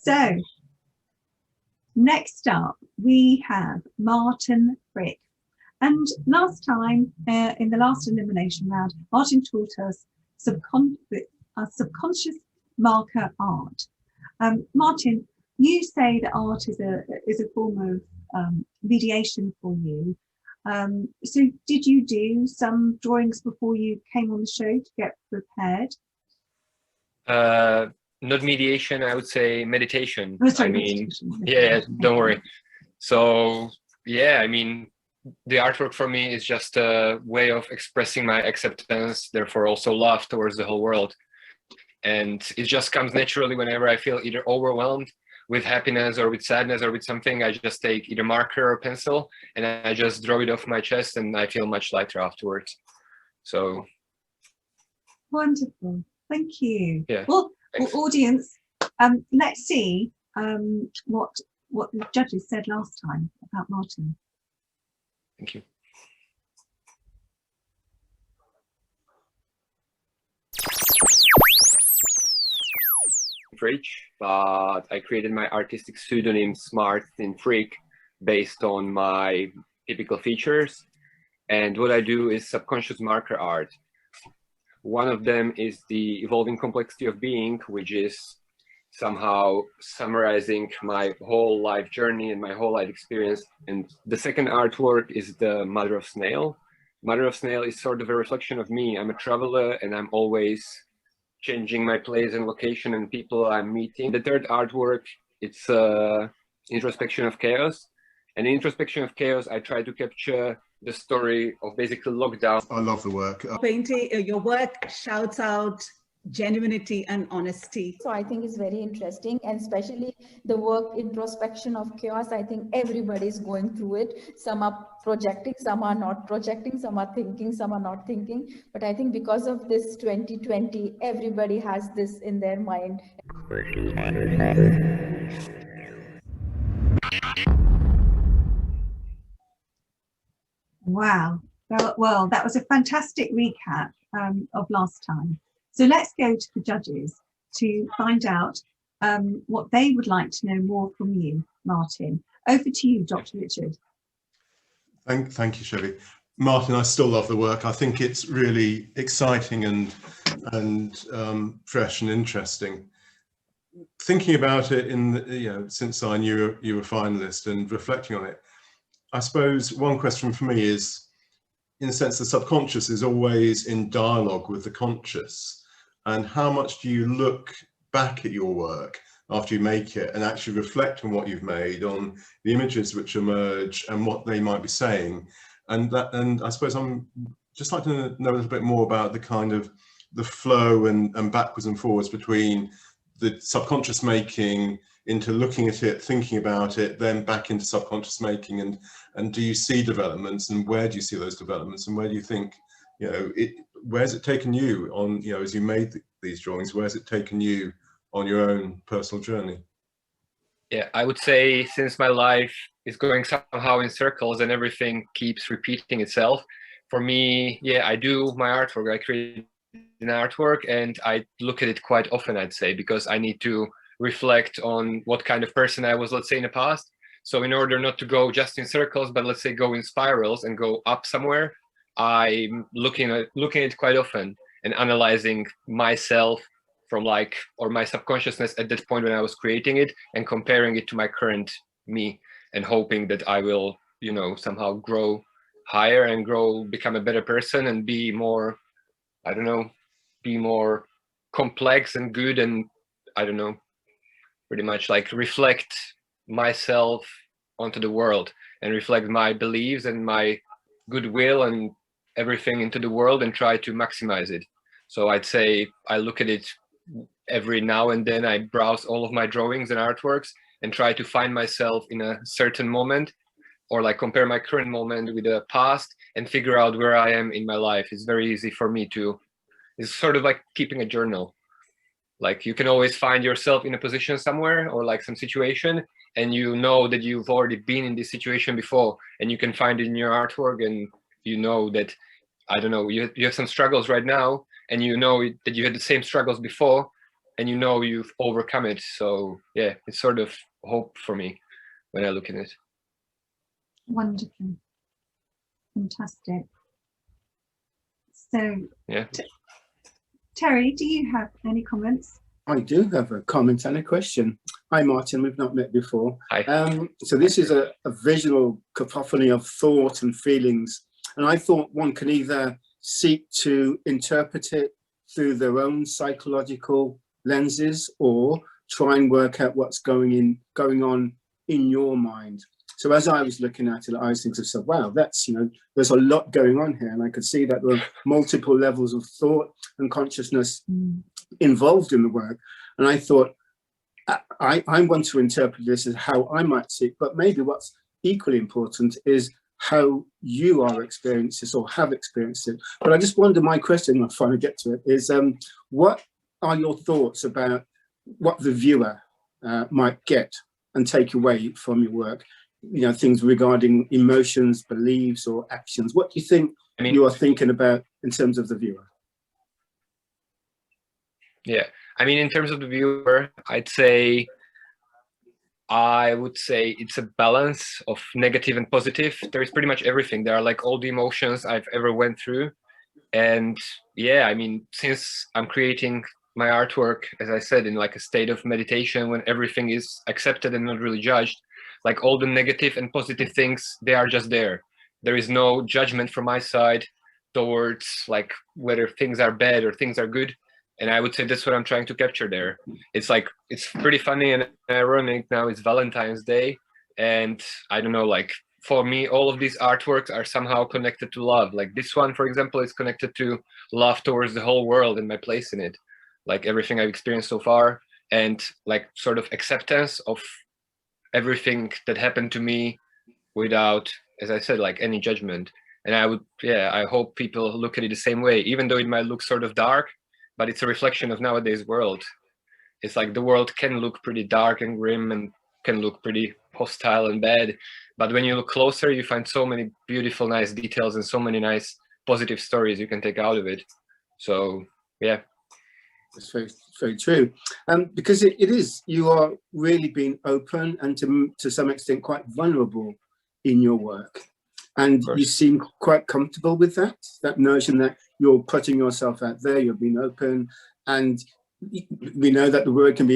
So next up, we have Martin Fric. And last time, in the last elimination round, Martin taught us subconscious marker art. Martin, you say that art is a form of mediation for you. So did you do some drawings before you came on the show to get prepared? Not mediation, I would say meditation. Oh, sorry, meditation. meditation. Yeah, don't worry. So yeah, I mean, the artwork for me is just a way of expressing my acceptance, therefore also love towards the whole world. And it just comes naturally whenever I feel either overwhelmed with happiness or with sadness or with something. I just take either marker or pencil and I just draw it off my chest and I feel much lighter afterwards. So wonderful. Thank you. Yeah. Well, audience, let's see what the judges said last time about Martin. Thank you. Fric, but I created my artistic pseudonym Smart in Fric based on my typical features. And what I do is subconscious marker art. One of them is the evolving complexity of being, which is somehow summarizing my whole life journey and my whole life experience. And the second artwork is the Mother of Snail. Mother of Snail is sort of a reflection of me. I'm a traveler and I'm always changing my place and location and people I'm meeting. The third artwork, it's introspection of chaos. And in introspection of chaos, I try to capture the story of basically lockdown. I love the work. Painting, your work shouts out genuinity and honesty. So I think it's very interesting, and especially the work introspection of chaos. I think everybody's going through it. Some are projecting, some are not projecting, some are thinking, some are not thinking. But I think because of this 2020, everybody has this in their mind. Wow. Well, that was a fantastic recap of last time. So let's go to the judges to find out what they would like to know more from you, Martin. Over to you, Dr. Richard. Thank you, Chevy. Martin, I still love the work. I think it's really exciting and fresh and interesting. Thinking about it since I knew you were a finalist and reflecting on it, I suppose one question for me is, in a sense, the subconscious is always in dialogue with the conscious. And how much do you look back at your work after you make it and actually reflect on what you've made, on the images which emerge and what they might be saying? And I suppose I'm just like to know a little bit more about the kind of the flow and backwards and forwards between the subconscious making into looking at it, thinking about it, then back into subconscious making, and do you see developments, and where do you see those developments, and where do you think, where's it taken you on, as you made these drawings, where's it taken you on your own personal journey? Yeah, I would say since my life is going somehow in circles and everything keeps repeating itself, for me, yeah, I do my artwork, I create an artwork and I look at it quite often, I'd say, because I need to reflect on what kind of person I was, let's say, in the past. So in order not to go just in circles, but let's say go in spirals and go up somewhere, I'm looking at it quite often and analyzing myself from or my subconsciousness at that point when I was creating it and comparing it to my current me and hoping that I will, somehow grow higher and become a better person and be more, I don't know, be more complex and good and, I don't know, pretty much reflect myself onto the world and reflect my beliefs and my goodwill and everything into the world and try to maximize it. So I'd say I look at it every now and then. I browse all of my drawings and artworks and try to find myself in a certain moment, or compare my current moment with the past and figure out where I am in my life. It's very easy for me to, it's sort of like keeping a journal. You can always find yourself in a position somewhere or some situation, and you know that you've already been in this situation before, and you can find it in your artwork, and you know that, I don't know, you have some struggles right now, and you know that you had the same struggles before, and you know you've overcome it. So yeah, it's sort of hope for me when I look at it. Wonderful. Fantastic. So Yeah. Terry, do you have any comments? I do have a comment and a question. Hi, Martin. We've not met before. Hi. So this is a visual cacophony of thought and feelings. And I thought one can either seek to interpret it through their own psychological lenses or try and work out what's going on in your mind. So as I was looking at it, I was thinking to myself, wow, that's, there's a lot going on here. And I could see that there were multiple levels of thought and consciousness involved in the work. And I thought, I want to interpret this as how I might see it, but maybe what's equally important is how you are experiencing this or have experienced it. But I just wonder, my question, I'll finally get to it, is what are your thoughts about what the viewer might get and take away from your work? Things regarding emotions, beliefs, or actions. What do you think you are thinking about in terms of the viewer? Yeah, in terms of the viewer, I would say it's a balance of negative and positive. There is pretty much everything. There are like all the emotions I've ever went through. And yeah, since I'm creating my artwork, as I said, in like a state of meditation when everything is accepted and not really judged, like all the negative and positive things, they are just there. There is no judgment from my side towards like whether things are bad or things are good. And I would say that's what I'm trying to capture there. It's like, it's pretty funny and ironic. Now it's Valentine's Day. And I don't know, like for me, all of these artworks are somehow connected to love. Like this one, for example, is connected to love towards the whole world and my place in it. Like everything I've experienced so far, and like sort of acceptance of everything that happened to me without, as I said, like any judgment. And I hope people look at it the same way, even though it might look sort of dark, but it's a reflection of nowadays world. It's like the world can look pretty dark and grim and can look pretty hostile and bad. But when you look closer, you find so many beautiful, nice details and so many nice positive stories you can take out of it. So yeah. That's very, very true. Because it is, you are really being open and to some extent quite vulnerable in your work. And you seem quite comfortable with that notion that you're putting yourself out there, you're being open. And we know that the world can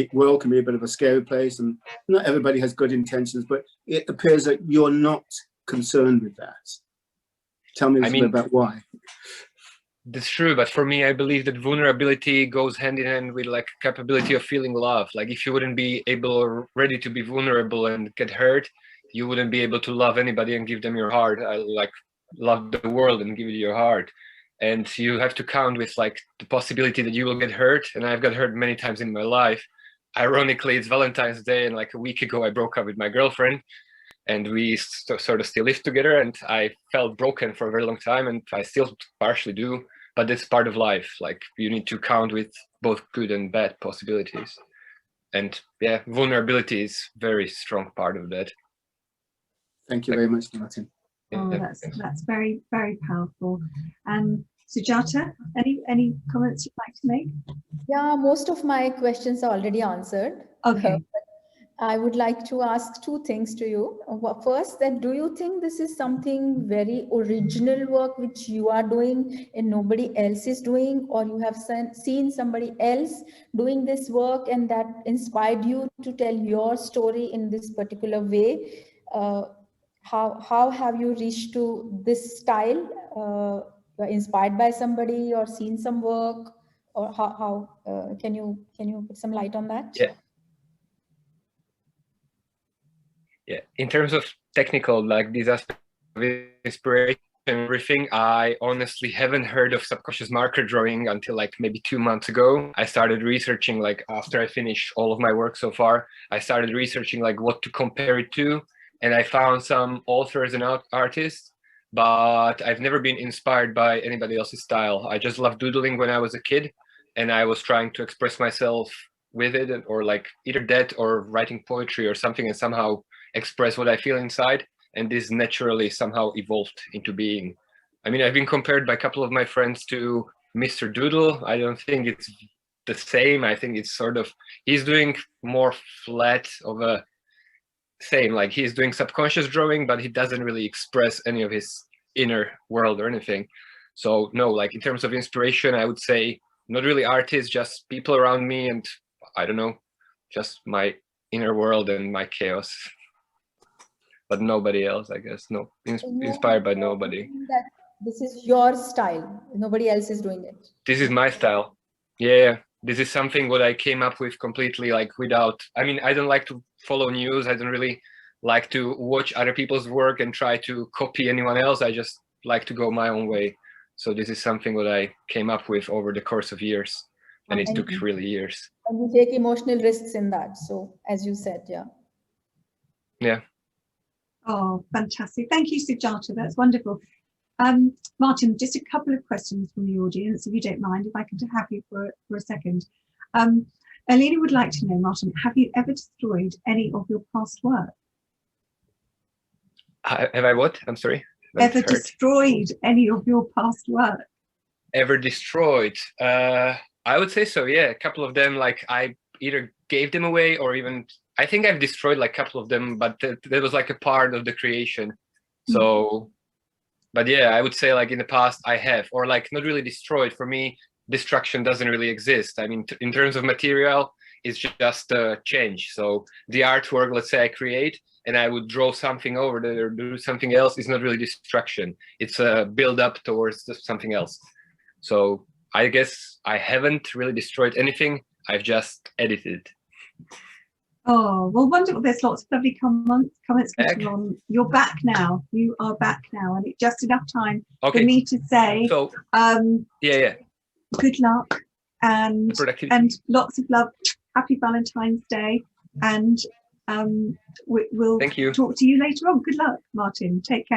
be a bit of a scary place and not everybody has good intentions, but it appears that you're not concerned with that. Tell me a little bit about why. That's true, but for me, I believe that vulnerability goes hand in hand with like capability of feeling love. Like if you wouldn't be able or ready to be vulnerable and get hurt, you wouldn't be able to love anybody and give them your heart. I like love the world and give it your heart. And you have to count with like the possibility that you will get hurt. And I've got hurt many times in my life. Ironically, it's Valentine's Day, and like a week ago, I broke up with my girlfriend. And we sort of still live together, and I felt broken for a very long time, and I still partially do. But it's part of life. Like you need to count with both good and bad possibilities. And yeah, vulnerability is a very strong part of that. Thank you very much, Martin. Oh, that's very, very powerful. Sujata, any comments you'd like to make? Yeah, most of my questions are already answered. Okay. I would like to ask two things to you. First, that do you think this is something very original work which you are doing and nobody else is doing, or you have seen somebody else doing this work and that inspired you to tell your story in this particular way? How have you reached to this style? Inspired by somebody or seen some work, or how can you put some light on that? Yeah, in terms of technical, like these aspects of inspiration and everything, I honestly haven't heard of subconscious marker drawing until like maybe 2 months ago. I started researching, like after I finished all of my work so far, I started researching like what to compare it to. And I found some authors and artists, but I've never been inspired by anybody else's style. I just loved doodling when I was a kid, and I was trying to express myself with it, or like either that or writing poetry or something, and somehow express what I feel inside. And this naturally somehow evolved into being. I mean, I've been compared by a couple of my friends to Mr. Doodle. I don't think it's the same. I think it's sort of, he's doing more flat of a same, like he's doing subconscious drawing, but he doesn't really express any of his inner world or anything. So no, like in terms of inspiration, I would say not really artists, just people around me, and I don't know, just my inner world and my chaos. But nobody else, I guess. No, inspired by nobody. That this is your style. Nobody else is doing it. This is my style. Yeah, this is something what I came up with completely, like without, I mean, I don't like to follow news. I don't really like to watch other people's work and try to copy anyone else. I just like to go my own way. So this is something what I came up with over the course of years. And it took really years. And you take emotional risks in that. So as you said, yeah. Yeah. Oh, fantastic. Thank you, Sujata. That's wonderful. Martin, just a couple of questions from the audience, if you don't mind, if I could have you for a second. Elena would like to know, Martin, have you ever destroyed any of your past work? Have I what? I'm sorry. Ever destroyed any of your past work? Ever destroyed? I would say so, yeah. A couple of them, like I either gave them away or even, I think I've destroyed like a couple of them, but that was like a part of the creation. So, but yeah, I would say like in the past I have, or like not really destroyed. For me, destruction doesn't really exist. I mean, in terms of material, it's just a change. So the artwork, let's say I create and I would draw something over there or do something else, it's not really destruction. It's a build up towards something else. So I guess I haven't really destroyed anything. I've just edited. Oh, well, wonderful. There's lots of lovely comments coming on. You're back now. You are back now. And it's just enough time for me to say, so, good luck and lots of love. Happy Valentine's Day. And we'll talk to you later on. Good luck, Martin. Take care.